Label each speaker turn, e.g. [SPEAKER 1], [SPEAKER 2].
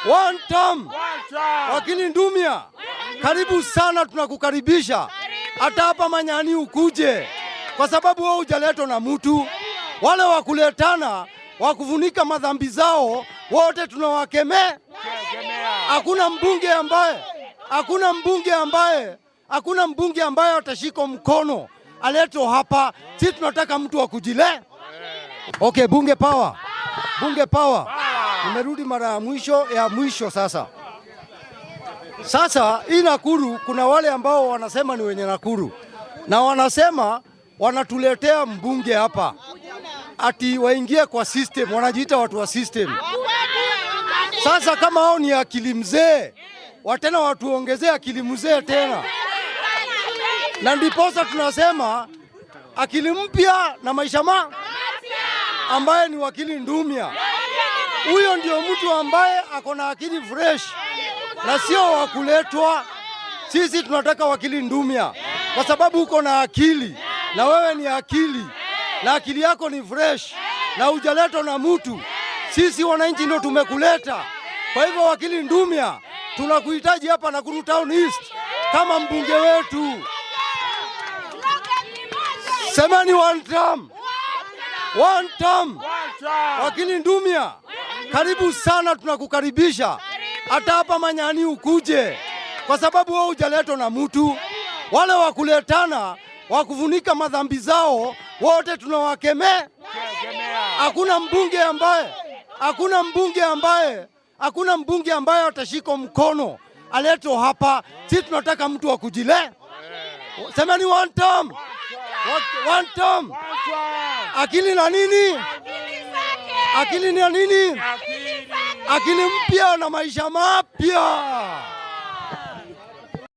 [SPEAKER 1] One term. Wakili Ndumia, karibu sana, tunakukaribisha. Hata hapa Manyani ukuje, kwa sababu wewe hujaletwa na mtu. Wale wakuletana, wakufunika madhambi zao, wote tunawakemea. Hakuna mbunge ambaye atashika mkono aletwa hapa. Sisi tunataka mtu wa kujile. Okay, bunge power. Bunge power. Nimerudi mara ya mwisho sasa. Sasa hii Nakuru kuna wale ambao wanasema ni wenye Nakuru. Na wanasema wanatuletea mbunge hapa. Ati waingie kwa system, wanajiita watu wa system. Sasa kama hao ni akili mzee, watena watuongezea akili mzee tena. Na ndiposa tunasema akili mpya na maisha ambaye ni wakili Ndumia. Huyo ndio mtu ambaye ako na akili fresh na sio wakuletwa. Sisi tunataka wakili Ndumia kwa sababu uko na akili na wewe ni akili na akili yako ni fresh na hujaletwa na mtu. Sisi wananchi ndio tumekuleta. Kwa hivyo wakili Ndumia, tunakuhitaji hapa Nakuru Town East kama mbunge wetu. Semeni one term. One term. Wakili Ndumia, karibu sana, tunakukaribisha. Hata hapa Manyani ukuje, kwa sababu wewe hujaletwa na mtu. Wale wakuletana, wakufunika madhambi zao, wote tunawakemea. Hakuna mbunge ambaye atashika mkono aletwa hapa. Sisi tunataka mtu wa kujile. Semeni one term. One term. Akili na nini? Akili ni nini? Akili mpya na maisha mapya.